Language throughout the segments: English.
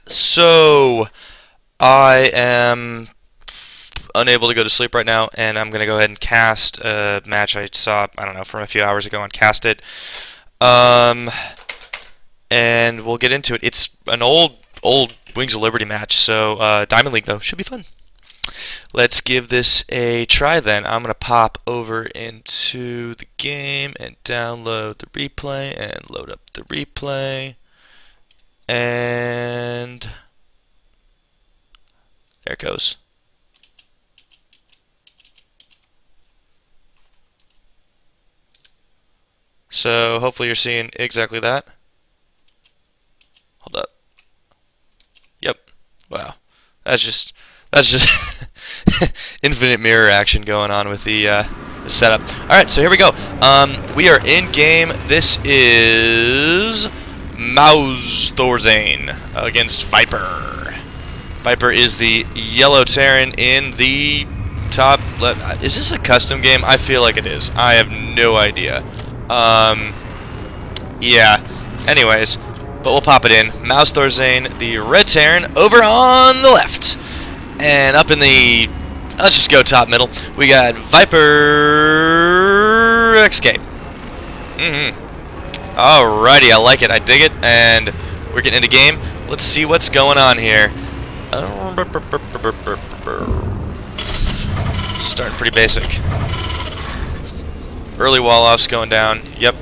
So I am unable to go to sleep right now, and I'm gonna go ahead and cast a match I saw, I don't know, from a few hours ago, and cast it. And we'll get into it. It's an old Wings of Liberty match, so Diamond League though should be fun. Let's give this a try then. I'm gonna pop over into the game and download the replay and load up the replay. And there it goes. So hopefully you're seeing exactly that. Hold up. Yep. Wow. That's just infinite mirror action going on with the setup. All right, so here we go. We are in game. This is MouzThorZain against Viper. Viper is the yellow Terran in the top left. Is this a custom game? I feel like it is. I have no idea. Yeah. Anyways, but we'll pop it in. MouzThorZain, the red Terran, over on the left. And up in the... let's just go top middle. We got ViperXk. Alrighty, I like it. I dig it. And we're getting into game. Let's see what's going on here. Starting pretty basic. Early wall offs going down. Yep.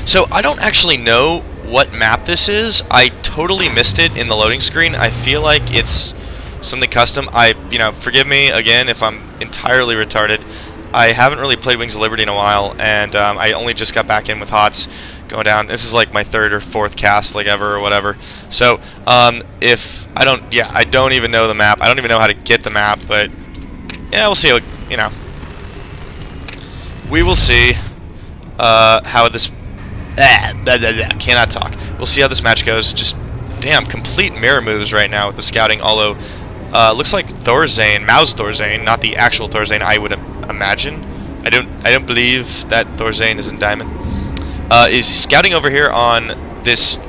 So I don't actually know what map this is. I totally missed it in the loading screen. I feel like it's something custom. Forgive me again if I'm entirely retarded. I haven't really played Wings of Liberty in a while, and I only just got back in with HOTS going down. This is like my third or fourth cast like ever or whatever. So if I don't, yeah, I don't even know the map. I don't even know how to get the map, but yeah, we'll see. We will see how this. Cannot talk. We'll see how this match goes. Just damn, complete mirror moves right now with the scouting. Although, looks like MouzThorZain, not the actual ThorZain, I would imagine. I don't believe that ThorZain is in Diamond. Is scouting over here on this,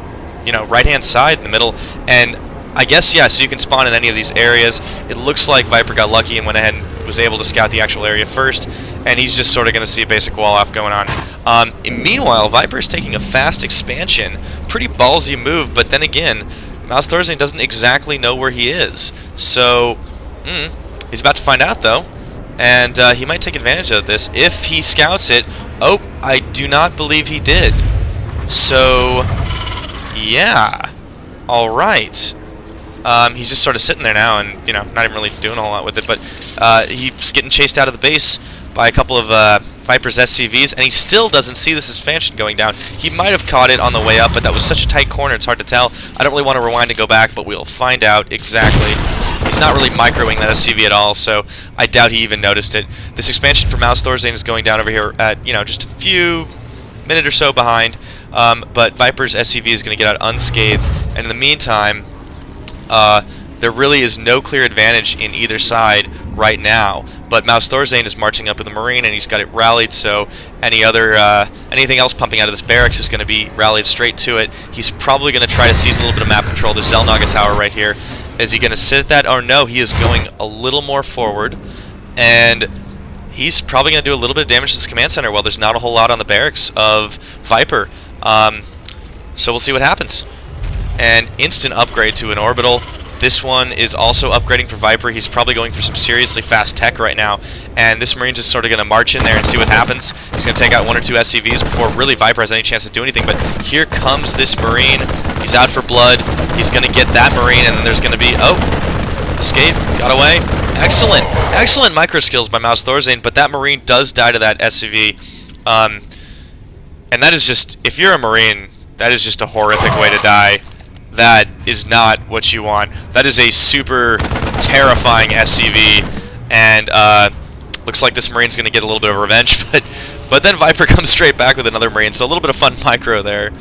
right-hand side in the middle, and I guess yeah. So you can spawn in any of these areas. It looks like Viper got lucky and went ahead and was able to scout the actual area first, and he's just sort of going to see a basic wall off going on. Meanwhile, Viper is taking a fast expansion. Pretty ballsy move, but then again, MouzThorZain doesn't exactly know where he is. So, he's about to find out, though. And he might take advantage of this if he scouts it. Oh, I do not believe he did. So, yeah. Alright. He's just sort of sitting there now and, not even really doing a whole lot with it. But he's getting chased out of the base by a couple of Viper's SCVs, and he still doesn't see this expansion going down. He might have caught it on the way up, but that was such a tight corner, it's hard to tell. I don't really want to rewind and go back, but we'll find out exactly. He's not really microing that SCV at all, so I doubt he even noticed it. This expansion for MouzThorZain is going down over here at, just a few minute or so behind, but Viper's SCV is going to get out unscathed, and in the meantime, there really is no clear advantage in either side right now, but MouzThorZain is marching up with the Marine, and he's got it rallied, so anything else pumping out of this barracks is going to be rallied straight to it. He's probably going to try to seize a little bit of map control. There's Zelnaga Tower right here. Is he going to sit at that? Oh no, he is going a little more forward, and he's probably going to do a little bit of damage to this command center while there's not a whole lot on the barracks of Viper. So we'll see what happens. And instant upgrade to an orbital. This one is also upgrading for Viper. He's probably going for some seriously fast tech right now. And this Marine's just sort of going to march in there and see what happens. He's going to take out one or two SCVs before really Viper has any chance to do anything. But here comes this Marine. He's out for blood. He's going to get that Marine, and then there's going to be... oh, escape, got away. Excellent. Excellent micro skills by MouzThorZain, but that Marine does die to that SCV. And that is just... if you're a Marine, that is just a horrific way to die. That is not what you want. That is a super terrifying SCV, and looks like this Marine's going to get a little bit of revenge, but then Viper comes straight back with another Marine, so a little bit of fun micro there.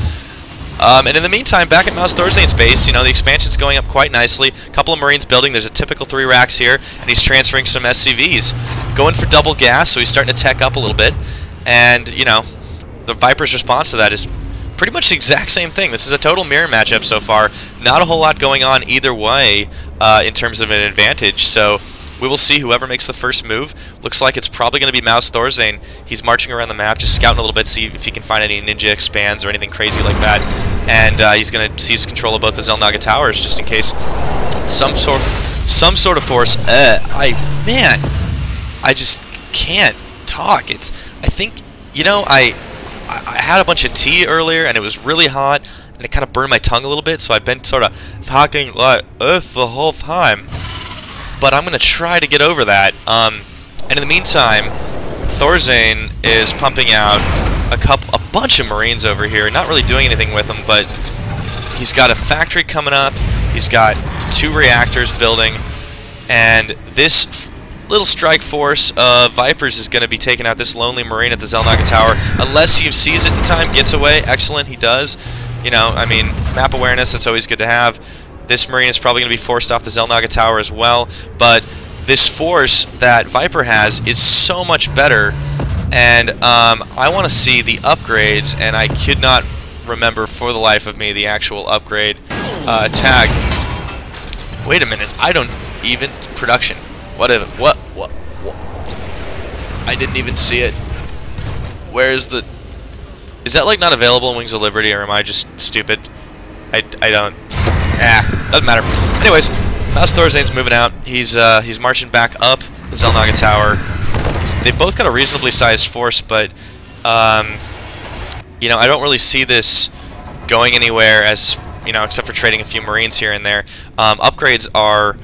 And in the meantime, back at MouzThorZain's base, the expansion's going up quite nicely. A couple of Marines building. There's a typical 3 racks here, and he's transferring some SCVs. Going for double gas, so he's starting to tech up a little bit. And, the Viper's response to that is pretty much the exact same thing. This is a total mirror matchup so far. Not a whole lot going on either way in terms of an advantage. So we will see whoever makes the first move. Looks like it's probably going to be MouzThorZain. He's marching around the map, just scouting a little bit, see if he can find any ninja expands or anything crazy like that. And he's going to seize control of both the Xel'Naga towers, just in case some sort of force. Man, I just can't talk. I think, you know, I had a bunch of tea earlier, and it was really hot, and it kind of burned my tongue a little bit. So I've been sort of talking like this the whole time. But I'm going to try to get over that. And in the meantime, ThorZain is pumping out a bunch of Marines over here. Not really doing anything with them, but he's got a factory coming up. He's got 2 reactors building. And this little strike force of Vipers is going to be taking out this lonely Marine at the Xel'Naga tower. Unless he sees it in time, gets away. Excellent, he does. You know, I mean, map awareness, that's always good to have. This Marine is probably going to be forced off the Xel'Naga tower as well, but this force that Viper has is so much better, and I want to see the upgrades, and I could not remember for the life of me the actual upgrade tag. Wait a minute, I don't even... Production. What? I didn't even see it. Where's the... Is that, like, not available in Wings of Liberty, or am I just stupid? I don't... doesn't matter. Anyways, MouzThorZain's moving out. He's marching back up the Xel'Naga tower. They've both got a reasonably sized force, but you know, I don't really see this going anywhere, as you know, except for trading a few Marines here and there. Upgrades are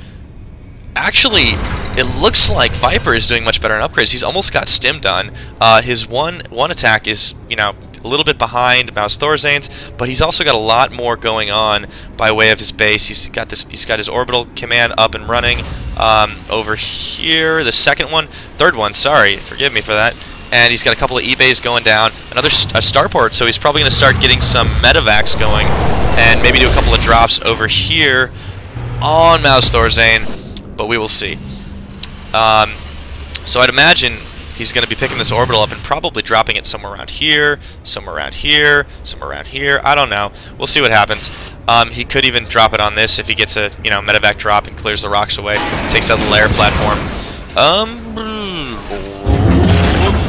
actually, it looks like Viper is doing much better on upgrades. He's almost got stim done. His one attack is, you know, a little bit behind MouzThorZain's, but he's also got a lot more going on by way of his base. He's got his orbital command up and running over here. The third one, sorry, forgive me for that. And he's got a couple of E-bays going down, another starport, so he's probably going to start getting some medevacs going, and maybe do a couple of drops over here on MouzThorZain, but we will see. So I'd imagine he's going to be picking this orbital up and probably dropping it somewhere around here, somewhere around here, somewhere around here. I don't know. We'll see what happens. He could even drop it on this if he gets a, you know, medevac drop and clears the rocks away, takes out the lair platform.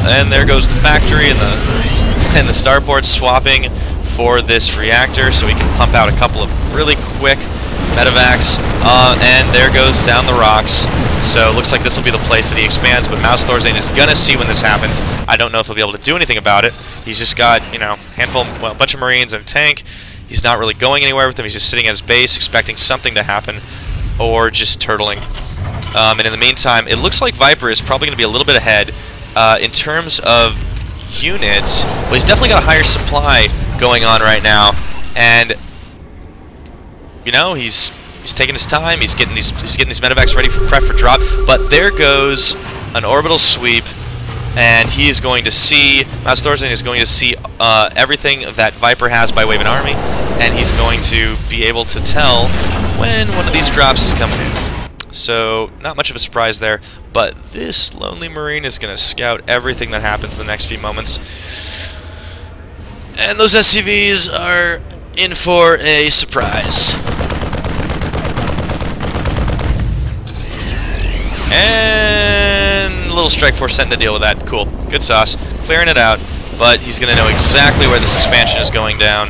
And there goes the factory and the starport swapping for this reactor, so we can pump out a couple of really quick medevacs. And there goes down the rocks. So it looks like this will be the place that he expands, but MouzThorZain is gonna see when this happens. I don't know if he'll be able to do anything about it. He's just got, you know, a bunch of Marines and a tank. He's not really going anywhere with them. He's just sitting at his base, expecting something to happen, or just turtling. And in the meantime, it looks like Viper is probably gonna be a little bit ahead in terms of units. Well, he's definitely got a higher supply going on right now, and you know, he's taking his time. He's getting these medevacs ready for prep for drop. But there goes an orbital sweep, and he is going to see, MouzThorZain is going to see everything that Viper has by way of an army, and he's going to be able to tell when one of these drops is coming in. So not much of a surprise there, but this lonely Marine is going to scout everything that happens in the next few moments. And those SCVs are in for a surprise. And a little strike force sent to deal with that. Cool. Good sauce. Clearing it out, but he's going to know exactly where this expansion is going down,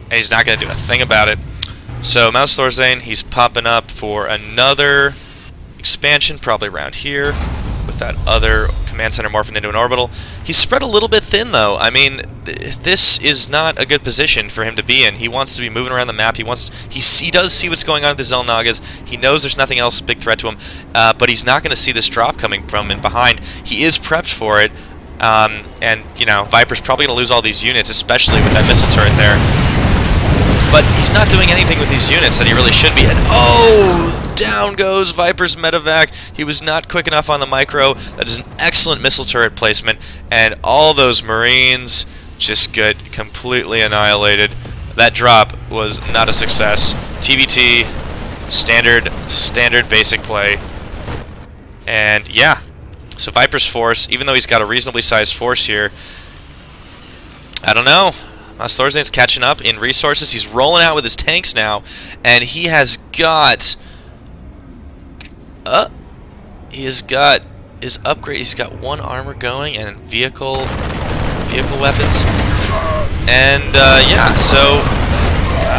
and he's not going to do a thing about it. So MouzThorZain, he's popping up for another expansion, probably around here, with that other command center morphing into an orbital. He's spread a little bit thin, though. I mean, this is not a good position for him to be in. He wants to be moving around the map. He does see what's going on with the Xel'Nagas. He knows there's nothing else a big threat to him, but he's not going to see this drop coming from in behind. He is prepped for it, and, you know, Viper's probably going to lose all these units, especially with that missile turret there. But he's not doing anything with these units that he really should be. And oh, down goes Viper's medevac. He was not quick enough on the micro. That is an excellent missile turret placement, and all those Marines just get completely annihilated. That drop was not a success. TvT, standard basic play, and yeah. So Viper's force, even though he's got a reasonably sized force here, I don't know. MouzThorZain's catching up in resources. He's rolling out with his tanks now, and he has got his upgrade. He's got 1 armor going and vehicle weapons, and yeah, so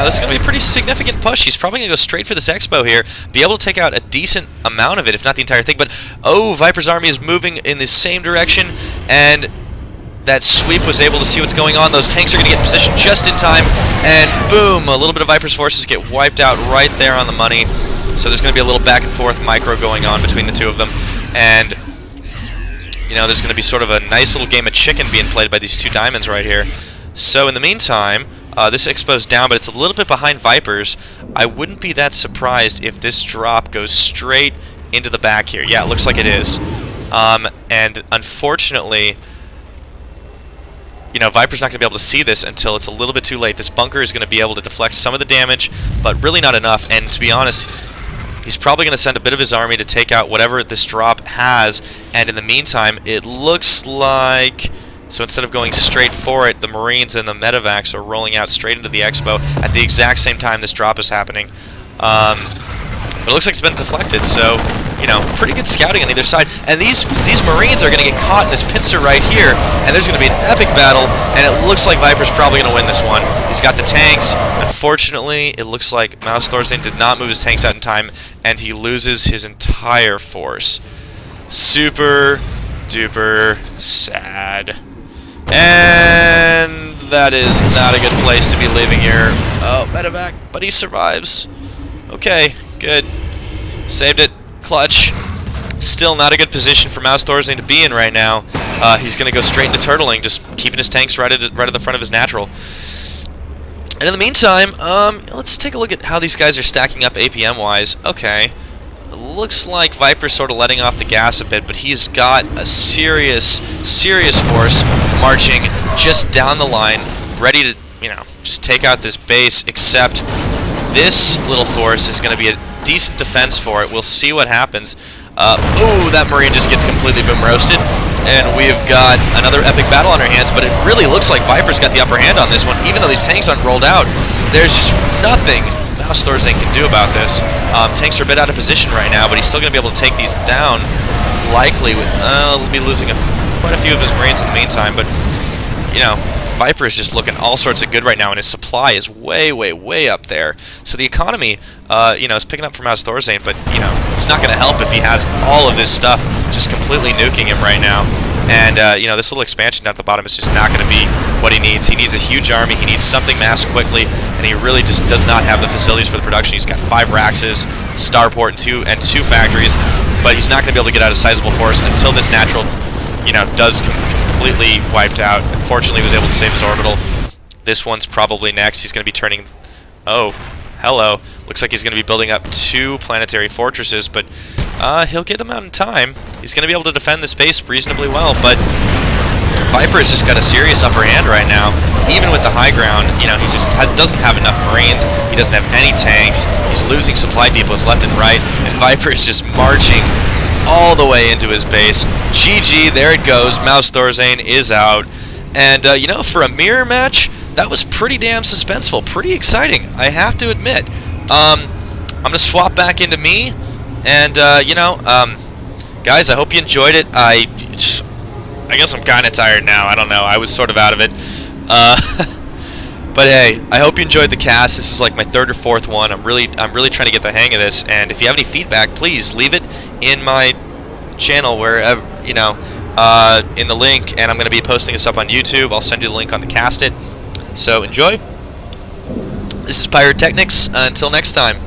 this is going to be a pretty significant push. He's probably going to go straight for this expo here, be able to take out a decent amount of it, if not the entire thing. But oh, Viper's army is moving in the same direction, and that sweep was able to see what's going on. Those tanks are going to get in position just in time, and boom, a little bit of Viper's forces get wiped out right there on the money. So there's going to be a little back and forth micro going on between the two of them, and you know, there's going to be sort of a nice little game of chicken being played by these two diamonds right here. So in the meantime, this expo's down, but it's a little bit behind Viper's. I wouldn't be that surprised if this drop goes straight into the back here. Yeah, it looks like it is. And unfortunately, you know, Viper's not going to be able to see this until it's a little bit too late. This bunker is going to be able to deflect some of the damage, but really not enough. And to be honest, he's probably going to send a bit of his army to take out whatever this drop has. And in the meantime, it looks like... So instead of going straight for it, the Marines and the Medevacs are rolling out straight into the expo at the exact same time this drop is happening. But it looks like it's been deflected, so, you know, pretty good scouting on either side. And these Marines are going to get caught in this pincer right here, and there's going to be an epic battle, and it looks like Viper's probably going to win this one. He's got the tanks. Unfortunately, it looks like MouzThorZain did not move his tanks out in time, and he loses his entire force. Super duper sad. And that is not a good place to be leaving here. Oh, Medevac, but he survives. Okay, good. Saved it. Clutch. Still not a good position for MouzThorZain to be in right now. He's going to go straight into turtling, just keeping his tanks right at the front of his natural. And in the meantime, let's take a look at how these guys are stacking up APM-wise. Okay. Looks like Viper's sort of letting off the gas a bit, but he's got a serious force marching just down the line, ready to, you know, just take out this base, except this little force is going to be a decent defense for it. We'll see what happens. Ooh, that Marine just gets completely boom roasted, and we've got another epic battle on our hands, but it really looks like Viper's got the upper hand on this one. Even though these tanks aren't rolled out, there's just nothing MouzThorZain can do about this. Tanks are a bit out of position right now, but he's still going to be able to take these down. Likely, he'll be losing quite a few of his Marines in the meantime, but, you know, Viper is just looking all sorts of good right now, and his supply is way up there. So the economy, you know, is picking up for MouzThorZain, but, you know, it's not going to help if he has all of this stuff just completely nuking him right now. And, you know, this little expansion down at the bottom is just not going to be what he needs. He needs a huge army, he needs something massed quickly, and he really just does not have the facilities for the production. He's got 5 Raxes, Starport, and two factories, but he's not going to be able to get out a sizable force until this natural, you know, does completely wiped out. Unfortunately, he was able to save his orbital. This one's probably next. He's going to be turning... Oh, hello. Looks like he's going to be building up 2 planetary fortresses, but he'll get them out in time. He's going to be able to defend this base reasonably well, but Viper has just got a serious upper hand right now. Even with the high ground, you know, he just doesn't have enough Marines. He doesn't have any tanks. He's losing supply depots left and right, and Viper is just marching all the way into his base. GG, there it goes. MouzThorZain is out. And, you know, for a mirror match, that was pretty damn suspenseful. Pretty exciting, I have to admit. I'm going to swap back into me. And, you know, guys, I hope you enjoyed it. I guess I'm kind of tired now. I don't know. I was sort of out of it. But hey, I hope you enjoyed the cast. This is like my 3rd or 4th one. I'm really trying to get the hang of this. And if you have any feedback, please leave it in my channel, wherever, you know, in the link. And I'm going to be posting this up on YouTube. I'll send you the link on the cast it. So enjoy. This is Pyrotechnics. Until next time.